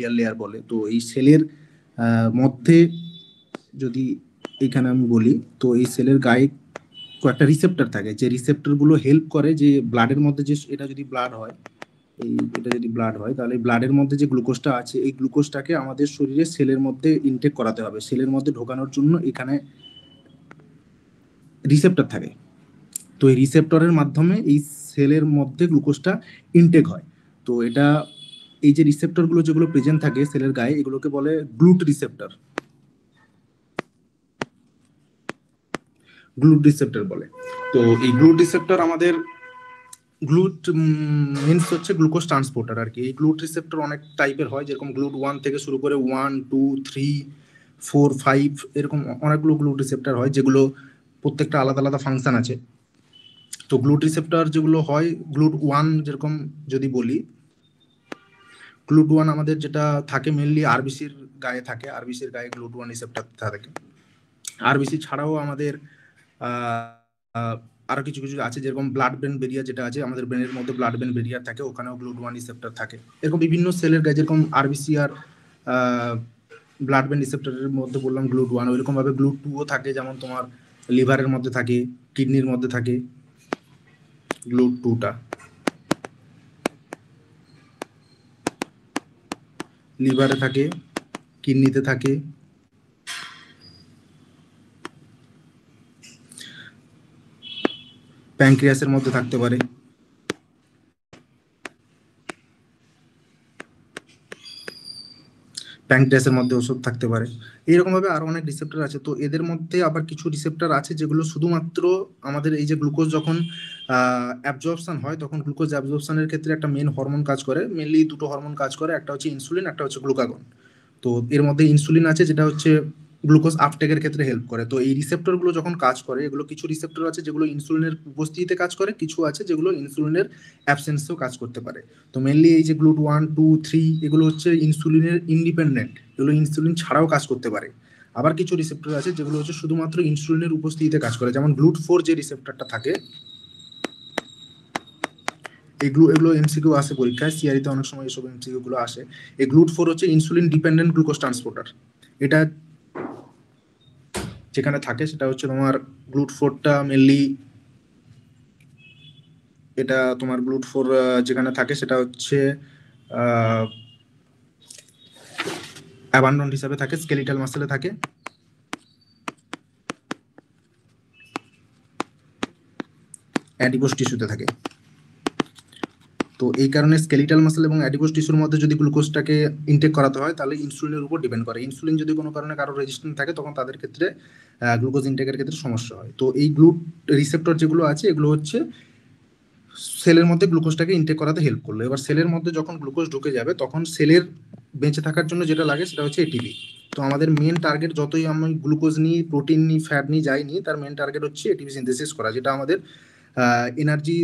Endothelial layer বলে। তো এই সেলের মধ্যে যদি এখানে আমি বলি, তো এই সেলের গায়ে কয়েকটা রিসেপ্টর থাকে, যে রিসেপ্টরগুলো হেল্প করে যে ব্লাডের মধ্যে যে এটা যদি ব্লাড হয়, এটা যদি ব্লাড হয় তাহলে ব্লাডের মধ্যে যে গ্লুকোজটা আছে এই গ্লুকোজটাকে আমাদের শরীরে সেলের মধ্যে ইনটেক করাতে হবে। সেলের মধ্যে ঢোকানোর জন্য এখানে রিসেপ্টর থাকে। তো এই রিসেপ্টরের মাধ্যমে এই সেলের মধ্যে গ্লুকোজটা ইনটেক হয়। তো এটা এই যে রিসেপ্টরগুলো যেগুলো প্রেজেন্ট থাকে সেলের গায়ে, এগুলোকে বলে গ্লুট রিসেপ্টর। গ্লুট রিসেপ্টর বলে। তো এই গ্লুট রিসেপ্টর আমাদের গ্লুট মিনস হচ্ছে গ্লুকোজ ট্রান্সপোর্টার আর কি। এই গ্লুট রিসেপ্টর অনেক টাইপের হয়, যেরকম গ্লুট 1 থেকে শুরু করে 1, 2, 3, 4, 5 এরকম অনেকগুলো গ্লুট রিসেপ্টর হয়, যেগুলো প্রত্যেকটা আলাদা আলাদা ফাংশন আছে। তো গ্লুট রিসেপ্টর যেগুলো হয়, গ্লুট 1 যেরকম যদি বলি, গ্লুট 1 আমাদের যেটা থাকে মেনলি আরবিসির গায়ে থাকে, আরবিসির গায়ে গ্লুট 1 রিসেপ্টর থাকে। আরবিসি ছাড়াও আমাদের আরো কিছু কিছু আছে, যেরকম ব্লাড ব্রেন বেরিয়ার যেটা আছে, আমাদের ব্রেনের মধ্যে ব্লাড ব্রেন বেরিয়ার থাকে, ওখানেও গ্লুট 1 রিসেপ্টর থাকে। এরকম বিভিন্ন সেলের গায়ে যেরকম আরবিসি আর ব্লাড ব্রেন রিসেপ্টরের মধ্যে বললাম গ্লুট 1, ওইরকম ভাবে গ্লুট 2ও থাকে, যেমন তোমার লিভারের মধ্যে থাকে, কিডনির মধ্যে থাকে গ্লুট 2টা। লিভারে থাকে, কিডনিতে থাকে, প্যানক্রিয়াসের মধ্যে থাকতে পারে, প্যানক্রিয়াসের মধ্যে ওষুধ থাকতে পারে। এইরকম ভাবে আরো অনেক রিসেপ্টর আছে। তো এদের মধ্যে আবার কিছু রিসেপ্টর আছে যেগুলো শুধুমাত্র আমাদের এই যে গ্লুকোজ যখন অ্যাবজর্পশন হয়, তখন গ্লুকোজ অ্যাবজর্পশনের ক্ষেত্রে একটা মেন হরমোন কাজ করে, মেনলি দুটো হরমোন কাজ করে, একটা হচ্ছে ইনসুলিন, একটা হচ্ছে গ্লুকাগন। তো এর মধ্যে ইনসুলিন আছে যেটা হচ্ছে গ্লুকোজ আপটেকের ক্ষেত্রে হেল্প করে। তো এই রিসেপ্টর গুলো যখন কাজ করে, এগুলো কিছু রিসেপ্টর আছে যেগুলো ইনসুলিনের উপস্থিতিতে কাজ করে, কিছু আছে যেগুলো ইনসুলিনের অ্যাবসেন্সেও কাজ করতে পারে। তো মেনলি এই যে গ্লুট 1, 2, 3 এগুলো হচ্ছে ইনসুলিনের ইন্ডিপেন্ডেন্ট, এগুলো ইনসুলিন ছাড়াও কাজ করতে পারে। আবার কিছু রিসেপ্টর আছে যেগুলো হচ্ছে শুধুমাত্র ইনসুলিনের উপস্থিতিতে কাজ করে, যেমন গ্লুট 4 যে রিসেপ্টরটা থাকে, এগুলো এমসিকিউ আসে পরীক্ষায়, সিআরিতে অনেক সময় এসব এমসিকিউ গুলো আসে। এই গ্লুট 4 হচ্ছে ইনসুলিন ডিপেন্ডেন্ট গ্লুকোজ ট্রান্সপোর্টার। এটা যেখানে থাকে সেটা হচ্ছে তোমার গ্লুট 4টা মেনলি, এটা তোমার গ্লুট 4 যেখানে থাকে সেটা হচ্ছে অ্যাবান্ডন্ট হিসাবে থাকে, স্কেলিটাল মাসেলে থাকে, অ্যাডিপোস টিস্যুতে থাকে। তো এই কারণে স্কেলিটাল মাসেল এবং অ্যাডিপোস টিস্যুর মধ্যে যদি গ্লুকোজটাকে ইনটেক করাতে হয় তাহলে ইনসুলিনের উপর ডিপেন্ড করে। ইনসুলিন যদি কোনো কারণে কারো রেজিস্ট্যান্ট থাকে তখন তাদের ক্ষেত্রে গ্লুকোজ ইনটেকের ক্ষেত্রে সমস্যা হয়। তো এই গ্লুট রিসেপ্টর যেগুলো আছে এগুলো হচ্ছে সেলের মধ্যে গ্লুকোজটাকে ইনটেক করাতে হেল্প করলো। এবার সেলের মধ্যে যখন গ্লুকোজ ঢুকে যাবে তখন সেলের বেঁচে থাকার জন্য যেটা লাগে সেটা হচ্ছে এটিপি। তো আমাদের মেন টার্গেট, যতই আমি গ্লুকোজ নিই, প্রোটিন নিই, ফ্যাট নিই, যাই নিই, তার মেন টার্গেট হচ্ছে এটিপি সিনথেসিস করা, যেটা আমাদের এনার্জি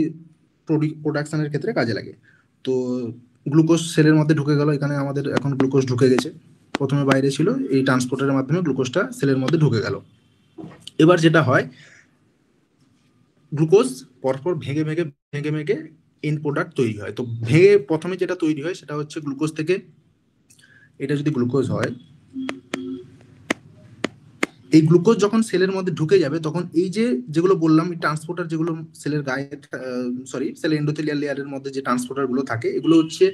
প্রোডাকশনের ক্ষেত্রে কাজে লাগে। তো গ্লুকোজ সেলের মধ্যে ঢুকে গেল, এখানে আমাদের এখন গ্লুকোজ ঢুকে গেছে, প্রথমে বাইরে ছিল, এই ট্রান্সপোর্টারের মাধ্যমে গ্লুকোজটা সেলের মধ্যে ঢুকে গেল। এবার যেটা হয়, গ্লুকোজ পরপর ভেঙে ভেঙে ভেঙে ভেঙে এন্ড প্রোডাক্ট তৈরি হয়। তো ভেঙে প্রথমে যেটা তৈরি হয় সেটা হচ্ছে গ্লুকোজ থেকে, এটা যদি গ্লুকোজ হয়, এই গ্লুকোজ যখন সেলের মধ্যে ঢুকে যাবে তখন এই যে যেগুলো বললাম এই ট্রান্সপোর্টার যেগুলো সেলের গায়ে, সেলের এন্ডোথেলিয়াল লেয়ারের মধ্যে যে ট্রান্সপোর্টার গুলো থাকে, এগুলো হচ্ছে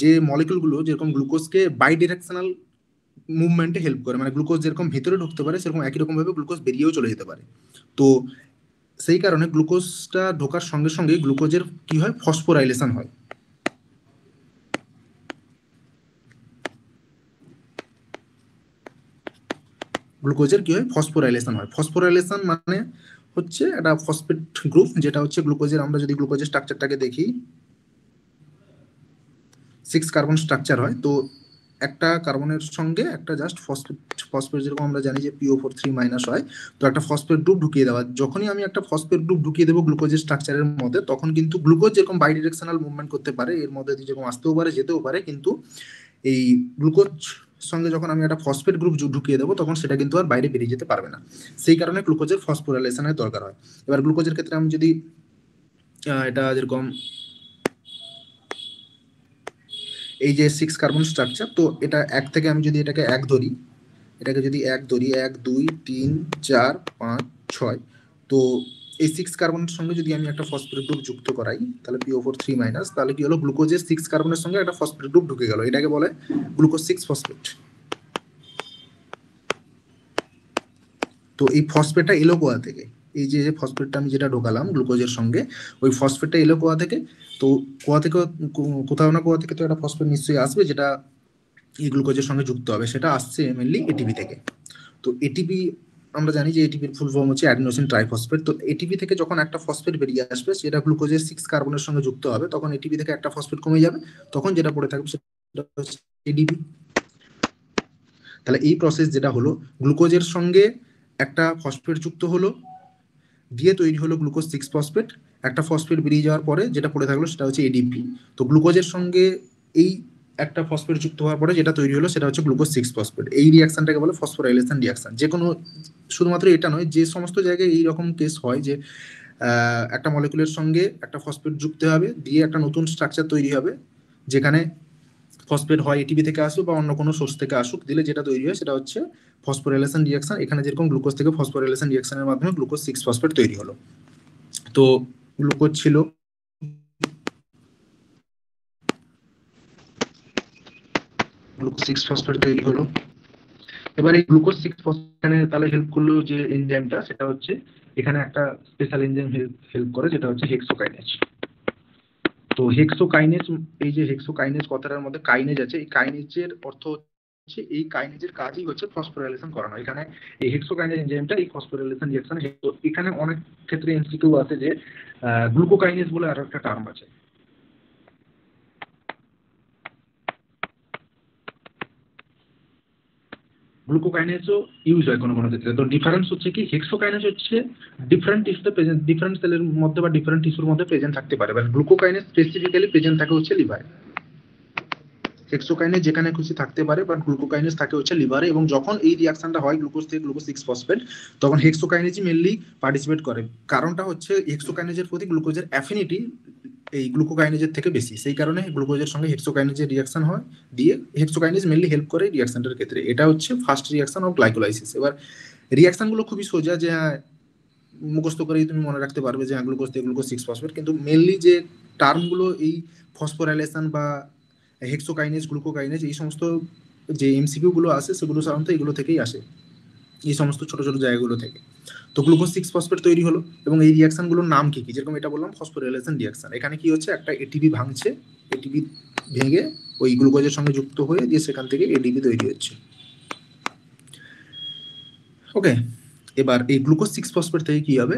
যে মলিকুলগুলো যেরকম গ্লুকোজকে বাই ডিরেকশনাল মুভমেন্টে হেল্প করে, মানে গ্লুকোজ যেরকম ভেতরে ঢুকতে পারে সেরকম একই রকম ভাবে গ্লুকোজ বেরিয়েও চলে যেতে পারে। তো সেই কারণে গ্লুকোজটা ঢোকার সঙ্গে সঙ্গে গ্লুকোজের কি হয়, ফসফোরাইলেশন হয়। গ্লুকোজের কি হয়, ফসফোরাইলেশন হয়। ফসফোরাইলেশন মানে হচ্ছে একটা ফসফেট গ্রুপ, যেটা হচ্ছে গ্লুকোজের, আমরা যদি গ্লুকোজের স্ট্রাকচারটাকে দেখি 6 কার্বন স্ট্রাকচার হয়। তো একটা কার্বনের সঙ্গে একটা জাস্ট ফসফেট, ফসফেট যেরকম আমরা জানি যে PO4 3- হয়, তো একটা ফসফেট গ্রুপ ঢুকিয়ে দেওয়া, যখনই আমি একটা ফসফেট গ্রুপ ঢুকিয়ে দেবো গ্লুকোজের স্ট্রাকচারের মধ্যে, তখন কিন্তু গ্লুকোজ যেরকম বাই ডিরেকশনাল মুভমেন্ট করতে পারে, এর মধ্যে দিয়ে যেরকম আসতেও পারে যেতেও পারে, কিন্তু এই গ্লুকোজ সঙ্গে যখন আমি একটা ফসফেট গ্রুপ ঢুকিয়ে দেবো তখন সেটা কিন্তু আর বাইরে বেরিয়ে যেতে পারবে না। সেই কারণে গ্লুকোজের ফসফোরাইলেশনের দরকার হয়। এবার গ্লুকোজের ক্ষেত্রে আমি যদি এটা যেরকম এই যে 6 কার্বন স্ট্রাকচার, তো এটা এক থেকে আমি যদি এটাকে এক ধরি, এটাকে যদি এক ধরি 1 2 3 4 5 6, তো এই 6 কার্বনের সঙ্গে যদি আমি একটা ফসফেট গ্রুপ যুক্ত করাই তাহলে PO4 3 তাহলে কি হলো, গ্লুকোজের 6 কার্বনের সঙ্গে একটা ফসফেট গ্রুপ ঢুকে গেল, এটাকে বলে গ্লুকোজ 6 ফসফেট। তো এই ফসফেটটা এলো কোথা থেকে, এই যে ফসফেটটা আমি যেটা ঢোকালাম গ্লুকোজের সঙ্গে, ওই ফসফেটটা এলো কোথা থেকে, তো কোথা থেকে, কোথাও না কোথা থেকে তো একটা ফসফেট নিশ্চয়ই আসবে যেটা এই গ্লুকোজের সঙ্গে যুক্ত হবে, সেটা আসছে মেনলি এটিপি থেকে। তো এটিপি আমরা জানি যে এটিপির ফুল ফর্ম হচ্ছে অ্যাডিনোসিন ট্রাইফসফেট। তো এটিপি থেকে যখন একটা ফসফেট বেরিয়ে আসবে সেটা গ্লুকোজের 6 কার্বনের সঙ্গে যুক্ত হবে, তখন এটিপি থেকে একটা ফসফেট কমে যাবে, তখন যেটা পড়ে থাকবে সেটা হচ্ছে এডিপি। তাহলে এই প্রসেস যেটা হলো, গ্লুকোজের সঙ্গে একটা ফসফেট যুক্ত হলো, দিয়ে তৈরি হলো গ্লুকোজ 6 ফসফেট, একটা ফসফেট বেরিয়ে যাওয়ার পরে যেটা পড়ে থাকলো সেটা হচ্ছে এডিপি। তো গ্লুকোজের সঙ্গে এই একটা ফসফেট যুক্ত হওয়ার পরে যেটা তৈরি হলো সেটা হচ্ছে গ্লুকোজ 6 ফসফেট। এই রিয়াকশনটাকে বলে ফসফোরাইলেশন রিয়াকশন। যে কোনো, শুধুমাত্র এটা নয়, যে সমস্ত জায়গায় এই রকম কেস হয় যে একটা মলিকুলের সঙ্গে একটা ফসফেট যুক্ত হবে, দিয়ে একটা নতুন স্ট্রাকচার তৈরি হবে, যেখানে ফসফেট হয় এটিপি থেকে আসুক বা অন্য কোনো সোর্স থেকে আসুক, দিলে যেটা তৈরি হয় সেটা হচ্ছে ফসফোরাইলেশন রিয়াকশন। এখানে যেরকম গ্লুকোজ থেকে ফসফোরাইলেশন রিয়াকশনের মাধ্যমে গ্লুকোজ 6 ফসফেট তৈরি হলো। তো গ্লুকোজ ছিল, গ্লুকোজ 6 ফসফেট তৈরি হলো। এবার এই গ্লুকোজ 6 ফসফেট তাহলে হেল্প করলো যে এনজাইমটা, সেটা হচ্ছে এখানে একটা স্পেশাল এনজাইম হেল্প করে, যেটা হচ্ছে হেক্সোকাইনেজ। তো হেক্সোকাইনেজ, এই যে হেক্সোকাইনেজ কথাটার মধ্যে কাইনেজ আছে, এই কাইনেজের অর্থ হচ্ছে, এই কাইনেজের কাজই হচ্ছে ফসফোরাইলেশন করানো। এখানে এই হেক্সোকাইনেজ এনজাইমটা এই ফসফোরাইলেশন রিঅ্যাকশন। তো এখানে অনেক ক্ষেত্রে এমসিকিউ আছে যে গ্লুকোকাইনেজ বলে আরো একটা টার্ম আছে। গ্লুকোকাইনেজও ইউজ হয় কোনো কোনো ক্ষেত্রে। তো ডিফারেন্স হচ্ছে কি, হেক্সোকাইনেজ হচ্ছে ডিফারেন্ট টিস্যুতে প্রেজেন্ট, ডিফারেন্ট সেলের মধ্যে বা ডিফারেন্ট টিস্যুর মধ্যে প্রেজেন্ট থাকতে পারে, বাট গ্লুকোকাইনেজ স্পেসিফিক্যালি প্রেজেন্ট থাকে হচ্ছে লিভারে। হেক্সোকাইনেজ যেখানে খুশি থাকতে পারে, বাট গ্লুকোকাইনেজ থাকে হচ্ছে লিভারে। এবং যখন এই রিয়াকশনটা হয় গ্লুকোজ থেকে গ্লুকোজ 6 ফসফেট, তখন হেক্সোকাইনেজই মেনলি পার্টিসিপেট করে। কারণটা হচ্ছে হেক্সোকাইনেজের প্রতি গ্লুকোজের অ্যাফিনিটি এই গ্লুকোকাইনেজের থেকে বেশি, সেই কারণে গ্লুকোজের সঙ্গে হেক্সোকাইনেজের রিয়াকশন হয়, দিয়ে হেক্সোকাইনেজ মেনলি হেল্প করে রিয়াকশনটার ক্ষেত্রে। এটা হচ্ছে ফার্স্ট রিয়াকশন অফ গ্লাইকোলাইসিস। এবার রিয়াকশনগুলো খুবই সোজা, যে মুখস্থ করেই তুমি মনে রাখতে পারবে যে গ্লুকোজ থেকে গ্লুকোজ 6 ফসফেট, কিন্তু মেনলি যে টার্মগুলো এই ফসফোরাইলেশন বা হেক্সোকাইনেজ, গ্লুকোকাইনেজ, এই সমস্ত যে এমসিকিউ গুলো আসে সেগুলো সাধারণত এগুলো থেকেই আসে, এই সমস্ত ছোট ছোট জায়গাগুলো থেকে। তো গ্লুকোজ 6 ফসফেট তৈরি হলো, এবং এই রিয়াকশনগুলোর নাম কি কি, যেরকম এটা বললাম ফসফোরাইলেশন রিয়াকশন। এখানে কি হচ্ছে, একটা এটিপি ভাঙছে, এটিপি ভেঙে ওই গ্লুকোজের সঙ্গে যুক্ত হয়ে দিয়ে সেখান থেকে এডিপি তৈরি হচ্ছে। ওকে, এবার এই গ্লুকোজ 6 ফসফেট থেকে কি হবে,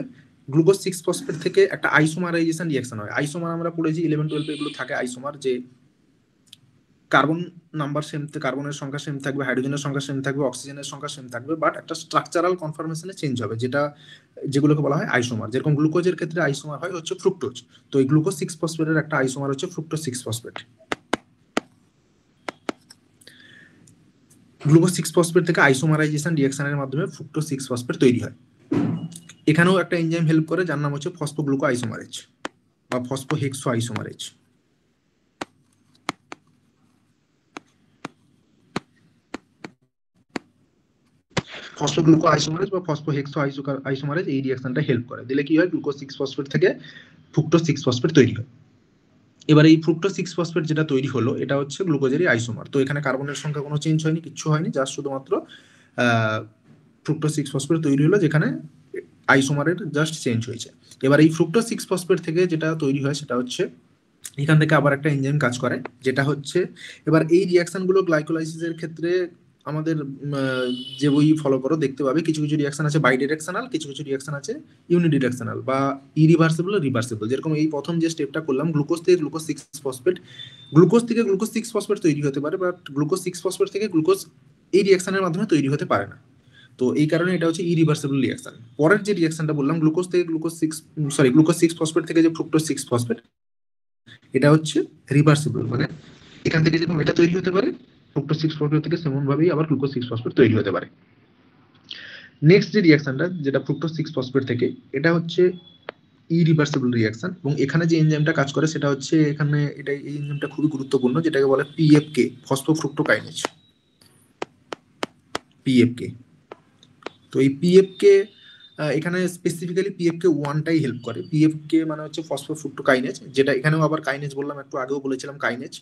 গ্লুকোজ 6 ফসফেট থেকে একটা আইসোমারাইজেশন রিয়াকশন হয়। আইসোমার আমরা পড়েছি 11 12 এগুলো থাকে আইসোমার, যে কার্বন নাম্বার সেম, কার্বনের সংখ্যা সেম থাকবে, হাইড্রোজেনের সংখ্যা সেম থাকবে, অক্সিজেনের সংখ্যা সেম থাকবে, বাট একটা স্ট্রাকচারাল কনফরমেশনে চেঞ্জ হবে, যেটা যেগুলোকে বলা হয় আইসোমার। যেরকম গ্লুকোজের ক্ষেত্রে আইসোমার হয় হচ্ছে ফ্রুক্টোজ, তো এই গ্লুকোজ 6 ফসফেটের একটা আইসোমার হচ্ছে ফ্রুক্টোজ 6 ফসফেট। গ্লুকোজ 6 ফসফেট থেকে আইসোমারাইজেশন রিঅ্যাকশনের মাধ্যমে ফ্রুক্টোজ 6 ফসফেট তৈরি হয়। এখানেও একটা এনজাইম হেল্প করে, যার নাম হচ্ছে ফসফোগ্লুকো আইসোমারেজ বা ফসফোহেক্সো আইসোমারেজ। ফসফোগ্লুকো আইসোমারেজ বা ফসফোহেক্সো আইসোমারেজ এই রিঅ্যাকশনটা হেল্প করে, দিলে কি হয়, গ্লুকোজ 6 ফসফেট থেকে ফ্রুক্টোজ 6 ফসফেট তৈরি হয়। এবার এই ফ্রুক্টোজ 6 ফসফেট যেটা তৈরি হলো, এটা হচ্ছে গ্লুকোজেরই আইসোমার। তো এখানে কার্বনের সংখ্যা কোনো চেঞ্জ হয়নি, কিচ্ছু হয়নি, জাস্ট শুধুমাত্র ফ্রুক্টোজ 6 ফসফেট তৈরি হলো, যেখানে আইসোমারের জাস্ট চেঞ্জ হয়েছে। এবার এই ফ্রুক্টোজ 6 ফসফেট থেকে যেটা তৈরি হয় সেটা হচ্ছে, এখান থেকে আবার একটা এনজাইম কাজ করে, যেটা হচ্ছে, এবার এই রিয়াকশনগুলো গ্লাইকোলাইসিসের ক্ষেত্রে আমাদের যে বই ফলো করো দেখতে পাবে, কিছু কিছু রিয়াকশন আছে বাই ডিরেকশনাল, কিছু কিছু রিয়াকশন আছে ইউনিডিরেকশনাল বা ইরিভার্সিবল, রিভার্সিবল। যেরকম এই প্রথম যে স্টেপটা করলাম, গ্লুকোজ থেকে গ্লুকোজ 6 ফসফেট, গ্লুকোজ থেকে গ্লুকোজ 6 ফসফেট তৈরি হতে পারে, বাট গ্লুকোজ 6 ফসফেট থেকে গ্লুকোজ এই রিয়াকশনের মাধ্যমে তৈরি হতে পারে না। তো এই কারণে এটা হচ্ছে ইরিভার্সিবল রিয়াকশন। পরের যে রিয়াকশনটা বললাম, গ্লুকোজ থেকে গ্লুকোজ 6, গ্লুকোজ 6 ফসফেট থেকে যে ফ্রুক্টোজ 6 ফসফেট, এটা হচ্ছে রিভার্সিবল, মানে এখান থেকে যেরকম এটা তৈরি হতে পারে, ফ্রুক্টোজ 6 ফসফেট থেকে সেমন ভাবেই আবার গ্লুকোজ 6 ফসফেট তৈরি হতে পারে। নেক্সট যে রিয়াকশনটা, যেটা ফ্রুক্টোজ 6 ফসফেট থেকে, এটা হচ্ছে ইরিভার্সিবল রিঅ্যাকশন। এবং এখানে যে এনজাইমটা কাজ করে সেটা হচ্ছে এখানে এই এনজাইমটা খুবই গুরুত্বপূর্ণ, যেটাকে বলে পিএফকে, ফসফোফ্রুক্টোকাইনেজ, পিএফকে। তো এই পিএফকে এখানে স্পেসিফিক্যালি পিএফকে ওয়ানটাই হেল্প করে। পিএফকে মানে হচ্ছে ফসফোফ্রুক্টোকাইনেজ, যেটা এখানেও আবার কাইনেজ বললাম, একটু আগেও বলেছিলাম কাইনেজ।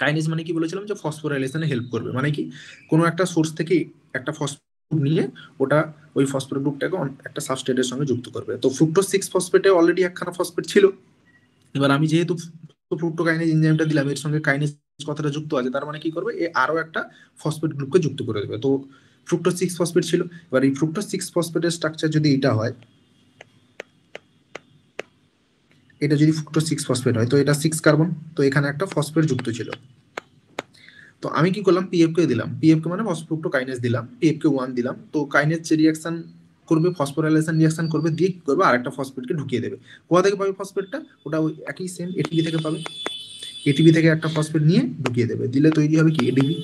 কাইনেজ মানে কি বলেছিলাম, যে ফসফোরাইলেশনে হেল্প করবে। মানে কি, কোনো একটা সোর্স থেকে একটা ফসফেট নিয়ে ওটা ওই ফসফেট গ্রুপটাকে একটা সাবস্ট্রেটের সঙ্গে যুক্ত করবে। তো ফ্রুক্টোজ 6 ফসফেটে অলরেডি একখানা ফসফেট ছিল। এবার আমি যেহেতু ফ্রুক্টোকাইনেজ এনজাইমটা দিলাম, এর সঙ্গে কাইনেজ কথাটা যুক্ত আছে, তার মানে কি করবে, এ আরো একটা ফসফেট গ্রুপকে যুক্ত করে দেবে। তো ফ্রুক্টোজ 6 ফসফেট ছিল। এবার এই ফ্রুক্টোজ 6 ফসফেটের স্ট্রাকচার যদি এটা হয়, এটা যদি ফ্রুক্টোজ 6 ফসফেট হয়, তো এটা 6 কার্বন, তো এখানে একটা ফসফেট যুক্ত ছিল। তো আমি কি করলাম, পিএফকে দিলাম, পিএফকে মানে ফসফোফ্রুক্টোকাইনেজ দিলাম, পিএফকে 1 দিলাম। তো কাইনেজ রিঅ্যাকশন করবে, ফসফোরাইলেশন রিঅ্যাকশন করবে, দিয়ে কি করবে, আরেকটা ফসফেটকে ঢুকিয়ে দেবে। কোথা থেকে পাবে ফসফেটটা, ওটা ওই একই সেম এটিপি থেকে পাবে। এটিপি থেকে একটা ফসফেট নিয়ে ঢুকিয়ে দেবে, দিলে তৈরি হবে কি, এটিপি।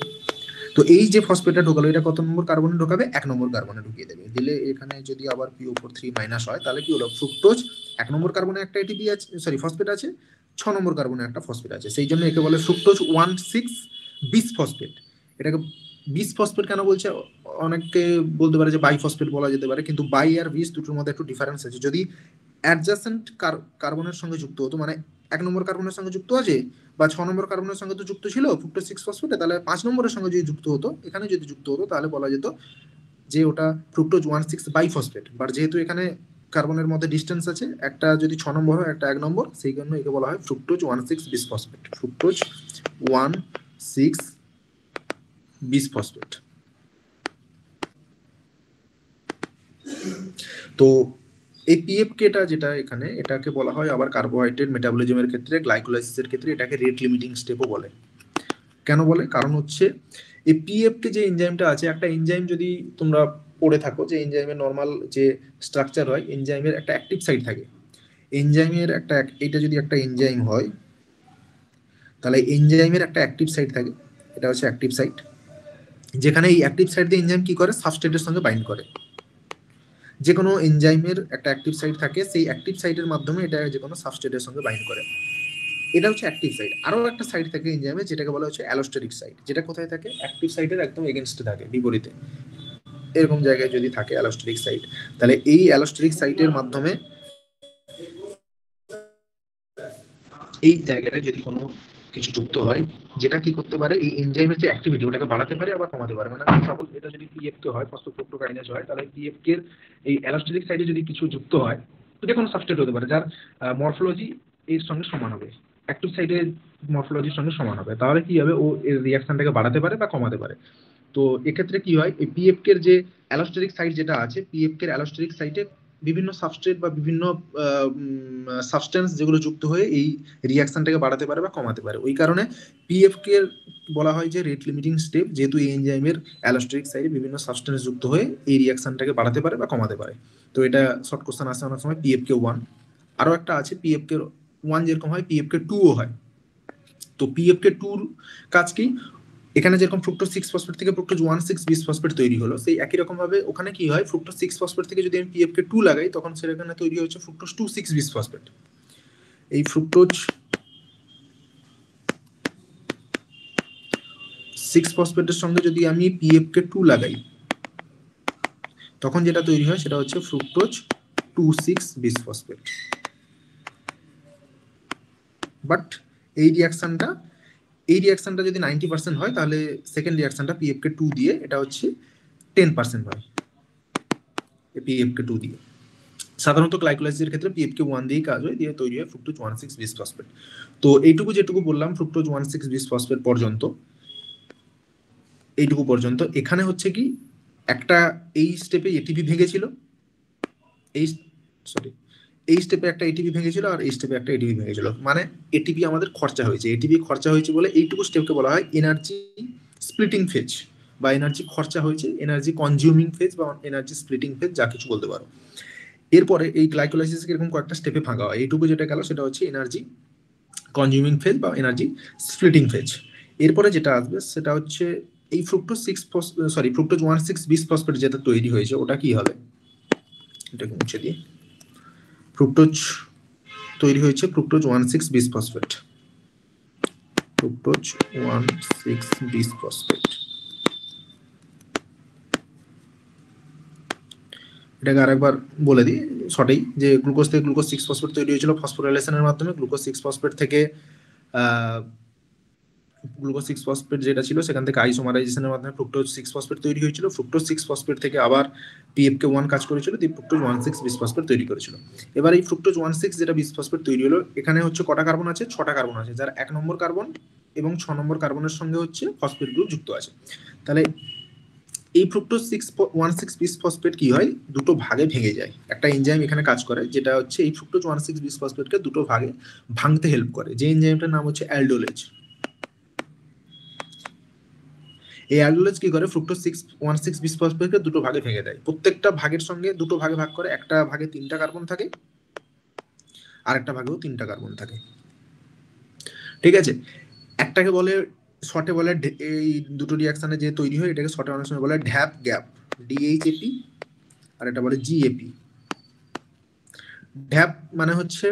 তো এই যে ফসফেটটা ঢোকালো, এটা কত নম্বর কার্বনে ঢোকাবে, 1 নম্বর কার্বনে ঢুকিয়ে দেবে। দিলে এখানে যদি আবার PO4 3 মাইনাস হয়, তাহলে কি হলো, ফ্রুক্টোজ 1 নম্বর কার্বনে একটা এটিপি আছে, সরি ফসফেট আছে, 6 নম্বর কার্বনে একটা ফসফেট আছে, সেই জন্য একে বলে ফ্রুক্টোজ 1,6 বিস ফসফেট। এটাকে বিস ফসফেট কেন বলছে, অনেকে বলতে পারে যে বাই ফসফেট বলা যেতে পারে, কিন্তু বাই আর বিস দুটোর মধ্যে একটু ডিফারেন্স আছে। যদি অ্যাডজাসেন্ট কার্বনের সঙ্গে যুক্ত হতো, মানে 1 নম্বর কার্বনের সঙ্গে যুক্ত আছে, বা 6 নম্বর কার্বনের সঙ্গে তো যুক্ত ছিল ফ্রুক্টোজ 6 ফসফেটে, তাহলে 5 নম্বরের সঙ্গে যদি যুক্ত হতো, এখানে যদি যুক্ত হতো, তাহলে বলা যেত যে ওটা ফ্রুক্টোজ 1,6 বাই ফসফেট। বাট যেহেতু এখানে কার্বনের মধ্যে ডিস্টেন্স আছে, একটা যদি 6 নম্বর হয়, একটা 1 নম্বর, সেই জন্য একে বলা হয় ফ্রুক্টোজ 1,6 বিস ফসফেট, ফ্রুক্টোজ 1,6 বিস ফসফেট। তো এই পিএফকেটা যেটা এখানে, এটাকে বলা হয় আবার কার্বোহাইড্রেট মেটাবলিজমের ক্ষেত্রে, গ্লাইকোলাইসিসের ক্ষেত্রে এটাকে রেট লিমিটিং স্টেপও বলে। কেন বলে, কারণ হচ্ছে এই পিএফকে যে এনজাইমটা আছে, একটা এনজাইম যদি তোমরা পড়ে থাকো, যে এনজাইমের নর্মাল যে স্ট্রাকচার হয়, এনজাইমের একটা অ্যাক্টিভ সাইট থাকে। এনজাইমের একটা, এটা যদি একটা এনজাইম হয়, তাহলে এনজাইমের একটা অ্যাক্টিভ সাইট থাকে, এটা হচ্ছে অ্যাক্টিভ সাইট, যেখানে এই অ্যাক্টিভ সাইট দিয়ে এনজাইম কি করে, সাবস্ট্রেটের সঙ্গে বাইন্ড করে। যে কোনো এনজাইমের একটা অ্যাক্টিভ সাইট থাকে, সেই অ্যাক্টিভ সাইটের মাধ্যমে এটা যে কোনো সাবস্ট্রেটের সঙ্গে বাইন্ড করে। এটা হচ্ছে অ্যাক্টিভ সাইট। আরও একটা সাইট থাকে এনজাইমে, যেটাকে বলা হচ্ছে অ্যালোস্টেরিক সাইট, যেটা কোথায় থাকে, অ্যাক্টিভ সাইটের একদম এগেনস্টে থাকে, বিপরীতে। এরকম জায়গায় যদি থাকে অ্যালোস্টেরিক সাইট, তাহলে এই অ্যালোস্টেরিক সাইটের মাধ্যমে এই জায়গাটা যদি কোনো কিছু যুক্ত হয়, যেটা কি করতে পারে, এই এনজাইমের যে অ্যাক্টিভিটি, ওটাকে বাড়াতে পারে আবার কমাতে পারে। মানে সাপোজ এটা যদি পিএফকে হয়, ফসফোফ্রুক্টোকাইনেজ হয়, তাহলে পিএফকে এর এই অ্যালোস্টেরিক সাইটে যদি কিছু যুক্ত হয়, যে কোনো সাবস্ট্রেট হতে পারে, যার মরফোলজি এর সঙ্গে সমান হবে, অ্যাক্টিভ সাইটের মরফোলজির সঙ্গে সমান হবে, তাহলে কি হবে, ও এর রিঅ্যাকশনটাকে বাড়াতে পারে বা কমাতে পারে। তো এক্ষেত্রে কি হয়, এই পিএফকে এর যে অ্যালোস্টেরিক সাইট যেটা আছে, পিএফকে এর অ্যালোস্টেরিক সাইটে বিভিন্ন সাবস্ট্রেট বা বিভিন্ন সাবস্টেন্স যেগুলো যুক্ত হয়ে এই রিঅ্যাকশনটাকে বাড়াতে পারে বা কমাতে পারে। ওই কারণে পিএফকে এর বলা হয় যে রেট লিমিটিং স্টেপ, যেহেতু এই এনজাইমের অ্যালোস্টেরিক সাইডে বিভিন্ন সাবস্টেন্স যুক্ত হয়ে এই রিঅ্যাকশনটাকে বাড়াতে পারে বা কমাতে পারে। তো এটা শর্ট কোশ্চেন আসে অনেক সময়, পিএফকে 1। আরও একটা আছে পিএফকে 1 যেরকম হয়, পিএফকে 2ও হয়। তো পিএফকে 2 কাজ কি, এখানে যেরকম ফ্রুক্টোজ 6 ফসফেট থেকে ফ্রুক্টোজ 1,6 বিস ফসফেট তৈরি হলো, সেই একই রকম ভাবে ওখানে কি হয়, ফ্রুক্টোজ 6 ফসফেট থেকে যদি আমি পিএফকে 2 লাগাই, তখন সেখানে তৈরি হচ্ছে ফ্রুক্টোজ 2,6 বিস ফসফেট। এই ফ্রুক্টোজ 6 ফসফেটের সঙ্গে যদি আমি পিএফকে 2 লাগাই, তখন যেটা তৈরি হয় সেটা হচ্ছে ফ্রুক্টোজ 2,6 বিস ফসফেট। বাট এই রিঅ্যাকশনটা যদি 90% হয়, তাহলে সেকেন্ড রিঅ্যাকশনটা পিএফকে 2 দিয়ে, এটা হচ্ছে 10% হয় পিএফকে 2 দিয়ে। সাধারণত গ্লাইকোলাইসিসের ক্ষেত্রে পিএফকে 1 দিয়ে কাজ হয়, দিয়ে তৈরি হয় ফ্রুক্টোজ 1,6 বিস ফসফেট। তো এইটুকু যেটুকু বললাম ফ্রুক্টোজ 1,6 বিস ফসফেট পর্যন্ত, এইটুকু পর্যন্ত। এখানে হচ্ছে কি, একটা এই স্টেপে এটিপি ভেঙেছিল, এই সরি এই স্টেপে একটা এটিপি ভেঙেছিল, আর এই স্টেপে একটা এটিপি ভেঙেছিল, মানে এটিপি আমাদের খরচা হয়েছে। এটিপি খরচা হয়েছে বলে এইটুকু স্টেপকে বলা হয় এনার্জি স্প্লিটিং ফেজ, বা এনার্জি খরচা হয়েছে, এনার্জি কনজিউমিং ফেজ, বা এনার্জি স্প্লিটিং ফেজ, যা কিছু বলতে পারো। এরপরে এই গ্লাইকোলাইসিস এরকম কয়েকটা স্টেপে ভাঙা হয়, এইটুকু যেটা গেল সেটা হচ্ছে এনার্জি কনজিউমিং ফেজ বা এনার্জি স্প্লিটিং ফেজ। এরপরে যেটা আসবে সেটা হচ্ছে এই ফ্রুক্টোজ 1,6 বিস ফসফেট যেটা তৈরি হয়েছে, ওটা কি হবে, এটাকে মুছে দিই। ফ্রুক্টোজ তৈরি হয়েছে ফ্রুক্টোজ 1,6 বিসফসফেট। Fructose 1,6 bisphosphate. এটাকে আরেকবার বলে দিই শর্টেই, যে গ্লুকোজ থেকে গ্লুকোজ 6 ফসফেট তৈরি হয়েছিল ফসফোরাইলেশনের মাধ্যমে। গ্লুকোজ 6 ফসফেট থেকে গ্লুকোজ 6 ফসফেট যেটা ছিল সেখান থেকে আইসোমারাইজেশনের মাধ্যমে ফ্রুক্টোজ 6 ফসফেট তৈরি হয়েছিল। ফ্রুক্টোজ 6 ফসফেট থেকে আবার পিএফকে 1 কাজ করেছিল, দিয়ে ফ্রুক্টোজ 1,6 বিসফসফেট তৈরি করেছিল। এবার এই ফ্রুক্টোজ 1,6 যেটা বিসফসফেট তৈরি হলো, এখানে হচ্ছে কটা কার্বন আছে? 6টা কার্বন আছে, যার 1 নম্বর কার্বন এবং 6 নম্বর কার্বনের সঙ্গে হচ্ছে ফসফেট গ্রুপ যুক্ত আছে। তাহলে এই ফ্রুক্টোজ 1,6 বিসফসফেট কি হয়? দুটো ভাগে ভেঙে যায়। একটা এনজাইম এখানে কাজ করে যেটা হচ্ছে এই ফ্রুক্টোজ 1,6 বিসফসফেটকে দুটো ভাগে ভাঙতে হেল্প করে, যে এনজাইমটার নাম হচ্ছে অ্যালডোলেজ। এই অ্যালডোলেজ কি করে? ফ্রুক্টোজ 1,6 বিসফসফেটকে দুটো ভাগে ভেঙে দেয়। প্রত্যেকটা ভাগের সঙ্গে দুটো ভাগে ভাগ করে, একটা ভাগে 3টা কার্বন থাকে, আর একটা ভাগেও 3টা কার্বন থাকে। ঠিক আছে, একটাকে বলে শর্টে বলে, এই দুটো রিঅ্যাকশনে যে তৈরি হয় এটাকে শর্টে অনেক সময় বলে ঢ্যাপ গ্যাপ, ডিএইচএপি, আর এটা বলে জিএপি। ঢ্যাপ মানে হচ্ছে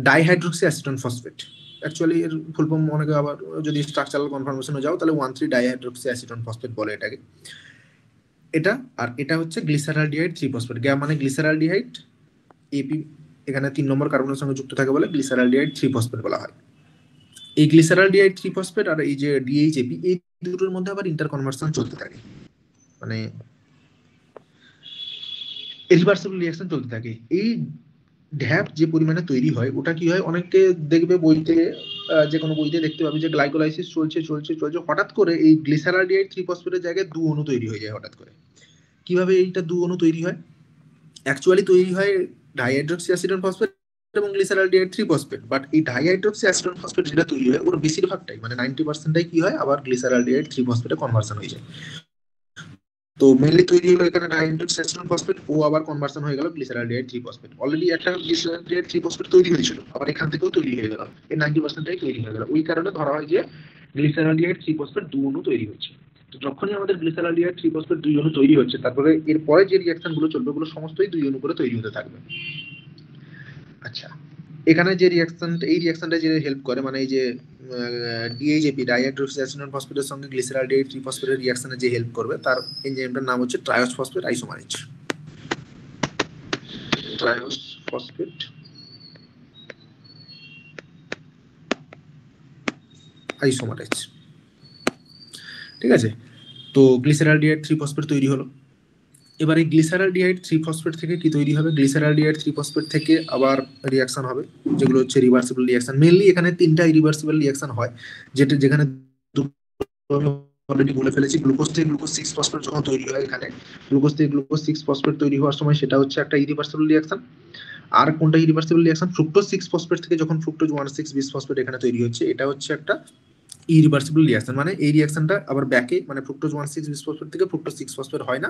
ডাইহাইড্রোক্সি অ্যাসিটোন ফসফেট। অ্যাকচুয়ালি এর ফুল ফর্ম অনেকে আবার যদি স্ট্রাকচারাল কনফার্মেশনে যাও তাহলে 1,3 ডাইহাইড্রোক্সি অ্যাসিটোন ফসফেট বলে এটাকে। এটা আর এটা হচ্ছে গ্লিসারালডিহাইড 3 ফসফেট। গ্যাপ মানে গ্লিসারালডিহাইড, এপি এখানে 3 নম্বর কার্বনের সঙ্গে যুক্ত থাকে বলে গ্লিসারালডিহাইড 3 ফসফেট বলা হয়। এই গ্লিসারালডিহাইড 3 ফসফেট আর এই যে ডিএইচএপি, এই দুটোর মধ্যে আবার ইন্টারকনভার্সন চলতে থাকে, মানে রিভার্সিবল রিঅ্যাকশন চলতে থাকে। এই ঢ্যাপ যে পরিমাণে তৈরি হয় ওটা কি হয়, অনেকে দেখবে বইতে, যে কোনো বইতে দেখতে পাবে যে গ্লাইকোলাইসিস চলছে চলছে চলছে, হঠাৎ করে এই গ্লিসারালডিহাইড 3 ফসফেটের জায়গায় 2 অণু তৈরি হয়ে যায় হঠাৎ করে। কিভাবে এইটা 2 অণু তৈরি হয়? অ্যাকচুয়ালি তৈরি হয় ডাইহাইড্রোক্সি অ্যাসিটোন ফসফেট এবং গ্লিসারালডিহাইড 3 ফসফেট, বাট এই ডাইহাইড্রোক্সি অ্যাসিটোন ফসফেট যেটা তৈরি হয় ওর বেশিরভাগটাই মানে 90%টাই কি হয়, আবার গ্লিসারালডিহাইড 3 ফসফেটে কনভার্সন হয়ে যায়। তো মেনলি তৈরি হলো এখানে ডাইহাইড্রোক্সি অ্যাসিটোন ফসফেট, ও আবার কনভার্সন হয়ে গেল গ্লিসারালডিহাইড 3 ফসফেট। অলরেডি একটা গ্লিসারালডিহাইড 3 ফসফেট তৈরি হয়েছিল, আবার এখান থেকেও তৈরি হয়ে গেল, এই 90%টাই তৈরি হয়ে গেল। ওই কারণে ধরা হয় যে গ্লিসারালডিহাইড 3 ফসফেট 2 অণু তৈরি হচ্ছে। তো যখনই আমাদের গ্লিসারালডিহাইড 3 ফসফেট 2 অণু তৈরি হচ্ছে, তারপরে এরপরে যে রিঅ্যাকশন গুলো চলবে ওগুলো সমস্তই 2 অণু করে তৈরি হতে থাকবে। আচ্ছা, এখানে যে রিঅ্যাকশনটা, এই রিঅ্যাকশনটা যে হেল্প করে, মানে এই যে ডিএইচএপি ডাইহাইড্রোক্সি অ্যাসিটোন ফসফেটের সঙ্গে গ্লিসারালডিহাইড 3 ফসফেটের রিঅ্যাকশনে যে হেল্প করবে তার এনজাইমটার নাম হচ্ছে triose phosphate isomerase. Triose phosphate isomerase. ঠিক আছে, তো গ্লিসারালডিহাইড 3 ফসফেট তৈরি হলো। এবার এই গ্লিসারালডিহাইড 3 ফসফেট থেকে কি তৈরি হবে? গ্লিসারালডিহাইড 3 ফসফেট থেকে আবার রিঅ্যাকশন হবে, যেগুলো হচ্ছে রিভার্সিবল রিঅ্যাকশন। মেইনলি এখানে 3টা ইরিভার্সিবল রিঅ্যাকশন হয়, যেখানে অলরেডি বলে ফেলেছি। গ্লুকোজ থেকে গ্লুকোজ 6 ফসফেট যখন তৈরি হয়, এখানে গ্লুকোজ থেকে গ্লুকোজ 6 ফসফেট তৈরি হওয়ার সময় সেটা হচ্ছে একটা ইরিভার্সিবল রিঅ্যাকশন। আর কোনটা ইরিভার্সিবল রিঅ্যাকশন? ফ্রুক্টোজ 6 ফসফেট থেকে যখন ফ্রুক্টোজ 1,6 বিসফসফেট এখানে তৈরি হচ্ছে, এটা হচ্ছে একটা ইরিভার্সিবল রিঅ্যাকশন। মানে এই রিঅ্যাকশনটা আবার ব্যাকে, মানে ফ্রুক্টোজ 1,6 বিসফসফেট থেকে ফ্রুক্টোজ 6 ফসফেট হয় না,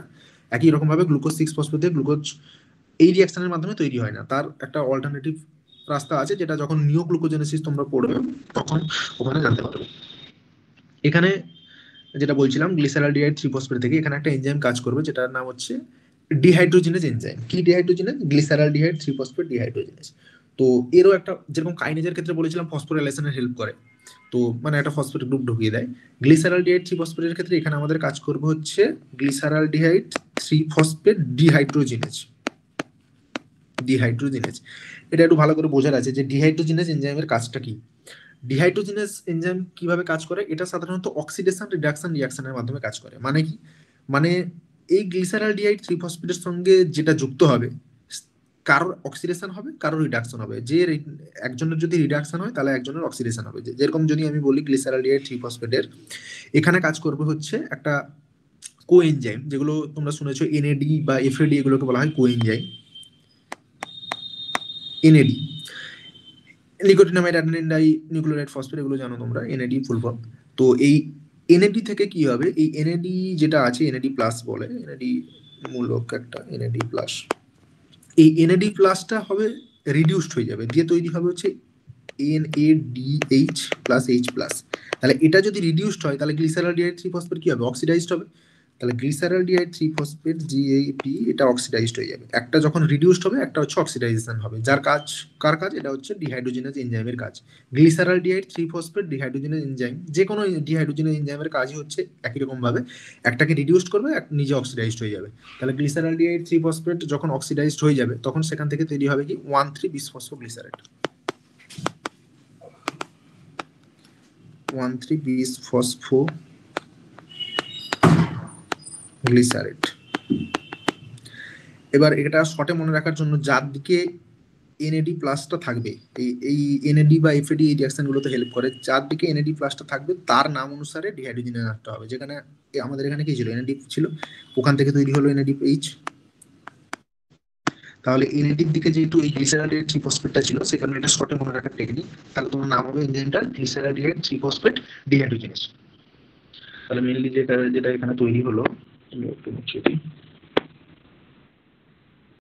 একই রকম ভাবে গ্লুকোজ 6 ফসফেট থেকে গ্লুকোজ এই রিঅ্যাকশনের মাধ্যমে তৈরি হয় না। তার একটা অল্টারনেটিভ রাস্তা আছে, যেটা যখন নিওগ্লুকোজেনেসিস তোমরা পড়বে তখন ওখানে জানতে পারবে। এখানে যেটা বলছিলাম, গ্লিসারালডিহাইড 3 ফসফেট থেকে এখানে একটা এনজাইম কাজ করবে যেটার নাম হচ্ছে ডিহাইড্রোজিনেজ এনজাইম। কি ডিহাইড্রোজিনেজ? Glyceraldehyde 3 phosphate dehydrogenase. তো এরও একটা, যেরকম কাইনেজের ক্ষেত্রে বলেছিলাম ফসফোরাইলেশনে হেল্প করে, তো মানে একটা ফসফেট গ্রুপ ঢুকিয়ে দেয়। গ্লিসারালডিহাইড 3 ফসফেটের ক্ষেত্রে এখানে আমাদের কাজ করবে হচ্ছে গ্লিসারালডিহাইড 3 ফসফেট ডিহাইড্রোজিনেজ। ডিহাইড্রোজিনেজ এটা একটু ভালো করে বোঝার আছে যে ডিহাইড্রোজিনেজ এনজাইমের কাজটা কি। ডিহাইড্রোজিনেজ এনজাইম কিভাবে কাজ করে? এটা সাধারণত অক্সিডেশন রিডাকশন রিঅ্যাকশনের মাধ্যমে কাজ করে। মানে কি? মানে এই গ্লিসারালডিহাইড 3 ফসফেটের সঙ্গে যেটা যুক্ত হবে, কারোর অক্সিডেশন হবে, কারোর রিডাকশন হবে। যে একজনের যদি রিডাকশন হয় তাহলে একজনের অক্সিডেশন হবে। যেরকম যদি আমি বলি গ্লিসারালডিহাইড 3 ফসফেটের এখানে কাজ করবে হচ্ছে একটা কোএনজাইম, যেগুলো তোমরা শুনেছো এনএডি বা এফএডি, এগুলোকে বলা হয় coenzyme. NAD nicotinamide adenine die nucleotide phosphate, এগুলো জানো তোমরা, এনএডি ফুল ফর্ম। তো এই এনএডি থেকে কি হবে? এই এনএডি যেটা আছে, এনএডি প্লাস বলে, এনএডি মূলক একটা এনএডি প্লাস, এই এনএডি প্লাসটা হবে রিডিউসড হয়ে যাবে, দিয়ে তৈরি হবে হচ্ছে NADH প্লাস H প্লাস। তাহলে এটা যদি রিডিউসড হয় তাহলে গ্লিসারালডিহাইড 3 ফসফেট কি হবে? অক্সিডাইজড হবে। তাহলে গ্লিসারলডিহাইড 3 ফসফেট GAP এটা অক্সিডাইজড হয়ে যাবে। একটা যখন রিডিউসড হবে, একটা হচ্ছে অক্সিডাইজেশন হবে। যার কাজ, কার কাজ? এটা হচ্ছে ডিহাইড্রোজেনেজ এনজাইমের কাজ। গ্লিসারলডিহাইড 3 ফসফেট ডিহাইড্রোজেনেজ এনজাইম, যে কোনো ডিহাইড্রোজেনেজ এনজাইমের কাজই হচ্ছে একই রকম ভাবে একটাকে রিডিউসড করবে, নিজে অক্সিডাইজড হয়ে যাবে। তাহলে গ্লিসারলডিহাইড 3 ফসফেট যখন অক্সিডাইজড হয়ে যাবে, তখন সেখান থেকে তৈরি হবে কি 1,3 বিসফসফোগ্লিসারেট। 1,3 বিসফসফোগ্লিসারেট। এবার এটা শর্টে মনে রাখার জন্য, যার দিকে NAD প্লাসটা থাকবে, এই NAD বা FAD এই রিঅ্যাকশনগুলোতে হেল্প করে, যার দিকে NAD প্লাসটা থাকবে তার নাম অনুসারে ডিহাইড্রোজেনেজ আনতে হবে। যেখানে আমাদের এখানে কি ছিল? NAD ছিল, ওখান থেকে তৈরি হলো NADH। তাহলে NAD এর দিকে যেহেতু এই গ্লিসারলডিহাইড 3 ফসফেটটা ছিল, সেখানে এটা শর্টে মনে রাখার টেকনিক। তাহলে তোমার নাম হবে এনজাইমটা গ্লিসারলডিহাইড 3 ফসফেট ডিহাইড্রোজেনেজ। তাহলে মেইনলি যেটা এখানে তৈরি হলো, একটু মুছে দিই।